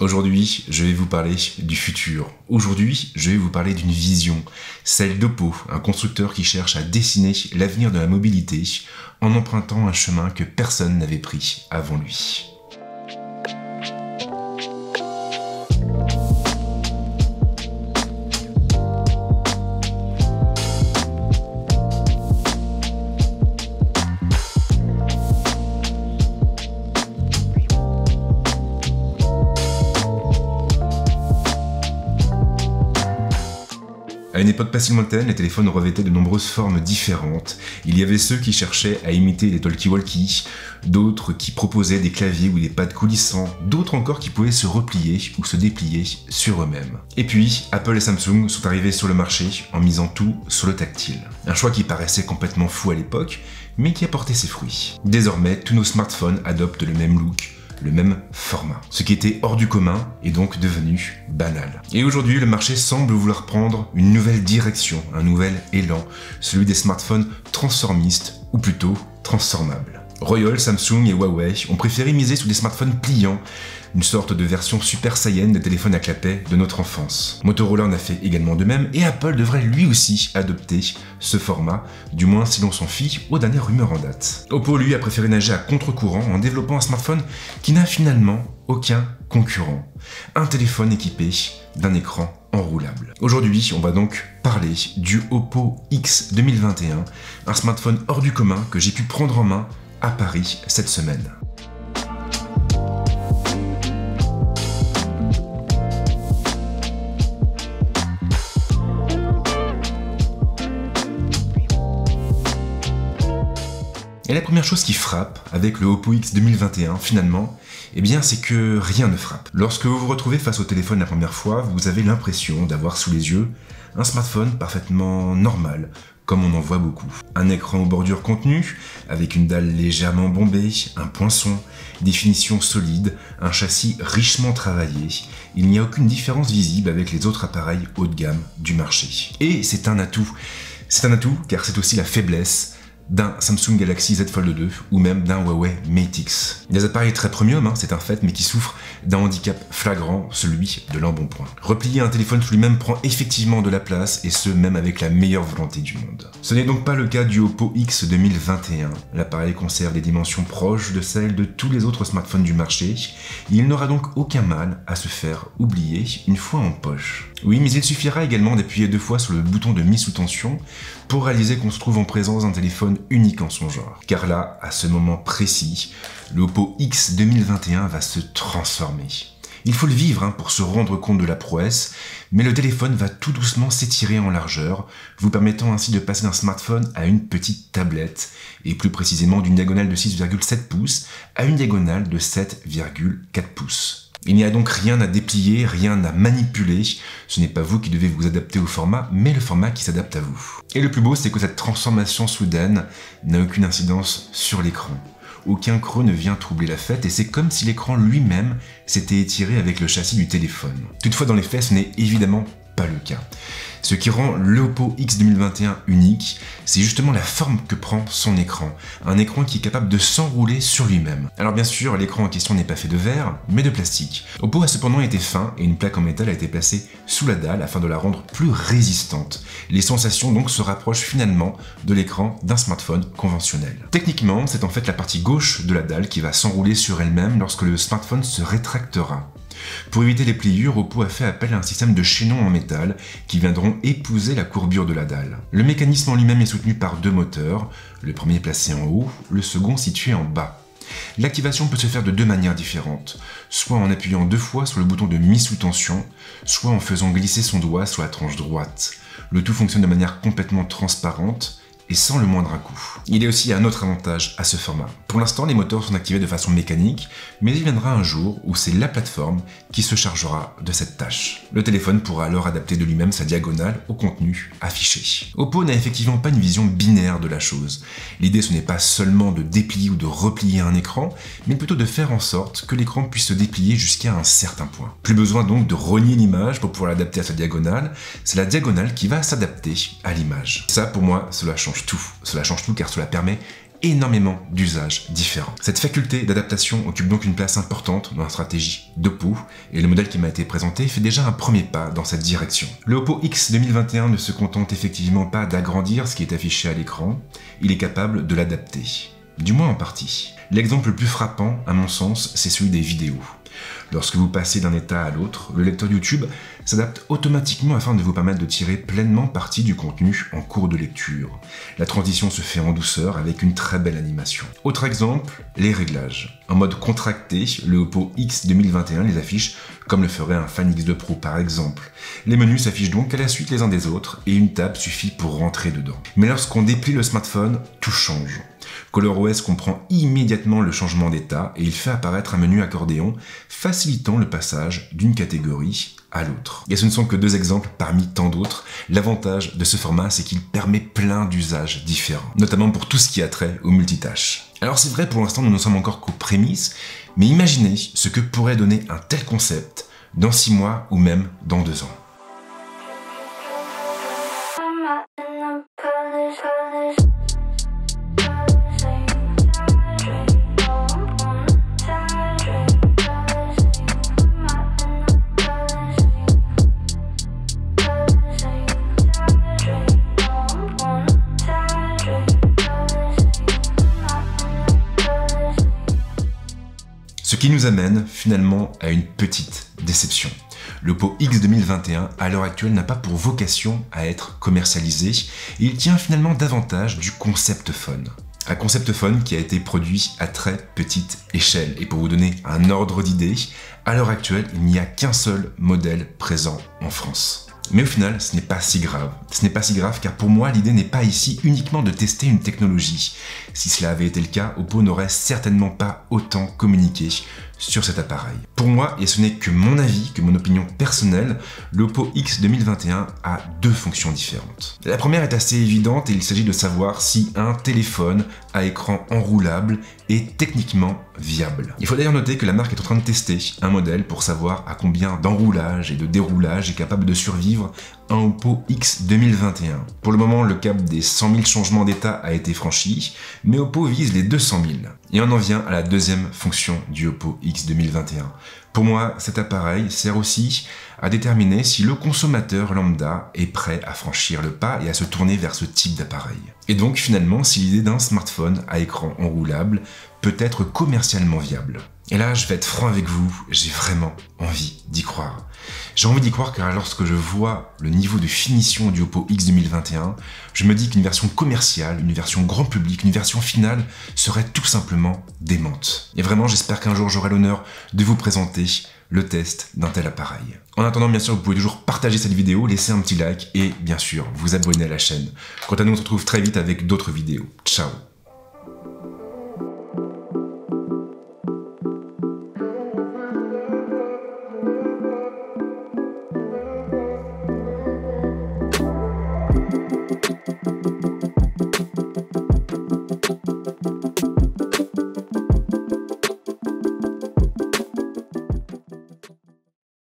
Aujourd'hui, je vais vous parler du futur. Aujourd'hui, je vais vous parler d'une vision, celle d'Oppo, un constructeur qui cherche à dessiner l'avenir de la mobilité en empruntant un chemin que personne n'avait pris avant lui. À une époque pas si lointaine, les téléphones revêtaient de nombreuses formes différentes. Il y avait ceux qui cherchaient à imiter les talkie-walkie, d'autres qui proposaient des claviers ou des pads coulissants, d'autres encore qui pouvaient se replier ou se déplier sur eux-mêmes. Et puis, Apple et Samsung sont arrivés sur le marché en misant tout sur le tactile. Un choix qui paraissait complètement fou à l'époque, mais qui a porté ses fruits. Désormais, tous nos smartphones adoptent le même look, le même format. Ce qui était hors du commun est donc devenu banal. Et aujourd'hui, le marché semble vouloir prendre une nouvelle direction, un nouvel élan, celui des smartphones transformistes, ou plutôt transformables. Royol, Samsung et Huawei ont préféré miser sur des smartphones pliants, une sorte de version super saiyan des téléphones à clapet de notre enfance. Motorola en a fait également de même, et Apple devrait lui aussi adopter ce format, du moins si l'on s'en fie aux dernières rumeurs en date. Oppo, lui, a préféré nager à contre-courant en développant un smartphone qui n'a finalement aucun concurrent. Un téléphone équipé d'un écran enroulable. Aujourd'hui, on va donc parler du Oppo X 2021, un smartphone hors du commun que j'ai pu prendre en main à Paris cette semaine. Et la première chose qui frappe avec le Oppo X 2021 finalement, eh bien c'est que rien ne frappe. Lorsque vous vous retrouvez face au téléphone la première fois, vous avez l'impression d'avoir sous les yeux un smartphone parfaitement normal, comme on en voit beaucoup. Un écran aux bordures contenues, avec une dalle légèrement bombée, un poinçon, des finitions solides, un châssis richement travaillé. Il n'y a aucune différence visible avec les autres appareils haut de gamme du marché. Et c'est un atout. C'est un atout car c'est aussi la faiblesse d'un Samsung Galaxy Z Fold 2 ou même d'un Huawei Mate X. Des appareils très premium, c'est un fait, mais qui souffrent d'un handicap flagrant, celui de l'embonpoint. Replier un téléphone sur lui-même prend effectivement de la place, et ce même avec la meilleure volonté du monde. Ce n'est donc pas le cas du Oppo X 2021. L'appareil conserve des dimensions proches de celles de tous les autres smartphones du marché. Il n'aura donc aucun mal à se faire oublier une fois en poche. Oui, mais il suffira également d'appuyer 2 fois sur le bouton de mise sous tension pour réaliser qu'on se trouve en présence d'un téléphone unique en son genre. Car là, à ce moment précis, le Oppo X 2021 va se transformer. Il faut le vivre pour se rendre compte de la prouesse, mais le téléphone va tout doucement s'étirer en largeur, vous permettant ainsi de passer d'un smartphone à une petite tablette, et plus précisément d'une diagonale de 6,7 pouces à une diagonale de 7,4 pouces. Il n'y a donc rien à déplier, rien à manipuler, ce n'est pas vous qui devez vous adapter au format, mais le format qui s'adapte à vous. Et le plus beau, c'est que cette transformation soudaine n'a aucune incidence sur l'écran. Aucun creux ne vient troubler la fête, et c'est comme si l'écran lui-même s'était étiré avec le châssis du téléphone. Toutefois, dans les faits, ce n'est évidemment pas le cas. Ce qui rend le Oppo X 2021 unique, c'est justement la forme que prend son écran. Un écran qui est capable de s'enrouler sur lui-même. Alors bien sûr, l'écran en question n'est pas fait de verre, mais de plastique. Oppo a cependant été fin et une plaque en métal a été placée sous la dalle afin de la rendre plus résistante. Les sensations donc se rapprochent finalement de l'écran d'un smartphone conventionnel. Techniquement, c'est en fait la partie gauche de la dalle qui va s'enrouler sur elle-même lorsque le smartphone se rétractera. Pour éviter les pliures, Oppo a fait appel à un système de chaînons en métal qui viendront épouser la courbure de la dalle. Le mécanisme en lui-même est soutenu par 2 moteurs, le premier placé en haut, le second situé en bas. L'activation peut se faire de 2 manières différentes, soit en appuyant 2 fois sur le bouton de mise sous tension, soit en faisant glisser son doigt sur la tranche droite. Le tout fonctionne de manière complètement transparente et sans le moindre à-coup. Il y a aussi un autre avantage à ce format. Pour l'instant, les moteurs sont activés de façon mécanique, mais il viendra un jour où c'est la plateforme qui se chargera de cette tâche. Le téléphone pourra alors adapter de lui-même sa diagonale au contenu affiché. Oppo n'a effectivement pas une vision binaire de la chose. L'idée, ce n'est pas seulement de déplier ou de replier un écran, mais plutôt de faire en sorte que l'écran puisse se déplier jusqu'à un certain point. Plus besoin donc de renier l'image pour pouvoir l'adapter à sa diagonale, c'est la diagonale qui va s'adapter à l'image. Ça, pour moi, cela change tout. Cela change tout car cela permet énormément d'usages différents. Cette faculté d'adaptation occupe donc une place importante dans la stratégie d'Oppo, et le modèle qui m'a été présenté fait déjà un premier pas dans cette direction. Le Oppo X 2021 ne se contente effectivement pas d'agrandir ce qui est affiché à l'écran, il est capable de l'adapter, du moins en partie. L'exemple le plus frappant, à mon sens, c'est celui des vidéos. Lorsque vous passez d'un état à l'autre, le lecteur YouTube s'adapte automatiquement afin de vous permettre de tirer pleinement parti du contenu en cours de lecture. La transition se fait en douceur avec une très belle animation. Autre exemple, les réglages. En mode contracté, le Oppo X 2021 les affiche comme le ferait un Fan X2 Pro par exemple. Les menus s'affichent donc à la suite les uns des autres et une tabe suffit pour rentrer dedans. Mais lorsqu'on déplie le smartphone, tout change. ColorOS comprend immédiatement le changement d'état et il fait apparaître un menu accordéon facilitant le passage d'une catégorie à l'autre. Et ce ne sont que deux exemples parmi tant d'autres. L'avantage de ce format, c'est qu'il permet plein d'usages différents, notamment pour tout ce qui a trait au multitâche. Alors c'est vrai, pour l'instant nous ne sommes encore qu'aux prémices, mais imaginez ce que pourrait donner un tel concept dans 6 mois ou même dans 2 ans. Ce qui nous amène finalement à une petite déception. L'Oppo X 2021 à l'heure actuelle n'a pas pour vocation à être commercialisé et il tient finalement davantage du concept phone. Un concept phone qui a été produit à très petite échelle. Et pour vous donner un ordre d'idée, à l'heure actuelle, il n'y a qu'un seul modèle présent en France. Mais au final, ce n'est pas si grave. Ce n'est pas si grave car pour moi, l'idée n'est pas ici uniquement de tester une technologie. Si cela avait été le cas, Oppo n'aurait certainement pas autant communiqué sur cet appareil. Pour moi, et ce n'est que mon avis, que mon opinion personnelle, l'Oppo X 2021 a 2 fonctions différentes. La première est assez évidente et il s'agit de savoir si un téléphone à écran enroulable est techniquement viable. Il faut d'ailleurs noter que la marque est en train de tester un modèle pour savoir à combien d'enroulage et de déroulage est capable de survivre un Oppo X 2021. Pour le moment, le cap des 100 000 changements d'état a été franchi, mais Oppo vise les 200 000. Et on en vient à la deuxième fonction du Oppo X 2021. Pour moi, cet appareil sert aussi à déterminer si le consommateur lambda est prêt à franchir le pas et à se tourner vers ce type d'appareil. Et donc finalement, si l'idée d'un smartphone à écran enroulable peut être commercialement viable. Et là, je vais être franc avec vous, j'ai vraiment envie d'y croire. J'ai envie d'y croire car lorsque je vois le niveau de finition du Oppo X 2021, je me dis qu'une version commerciale, une version grand public, une version finale serait tout simplement démente. Et vraiment, j'espère qu'un jour j'aurai l'honneur de vous présenter le test d'un tel appareil. En attendant, bien sûr, vous pouvez toujours partager cette vidéo, laisser un petit like et bien sûr, vous abonner à la chaîne. Quant à nous, on se retrouve très vite avec d'autres vidéos. Ciao!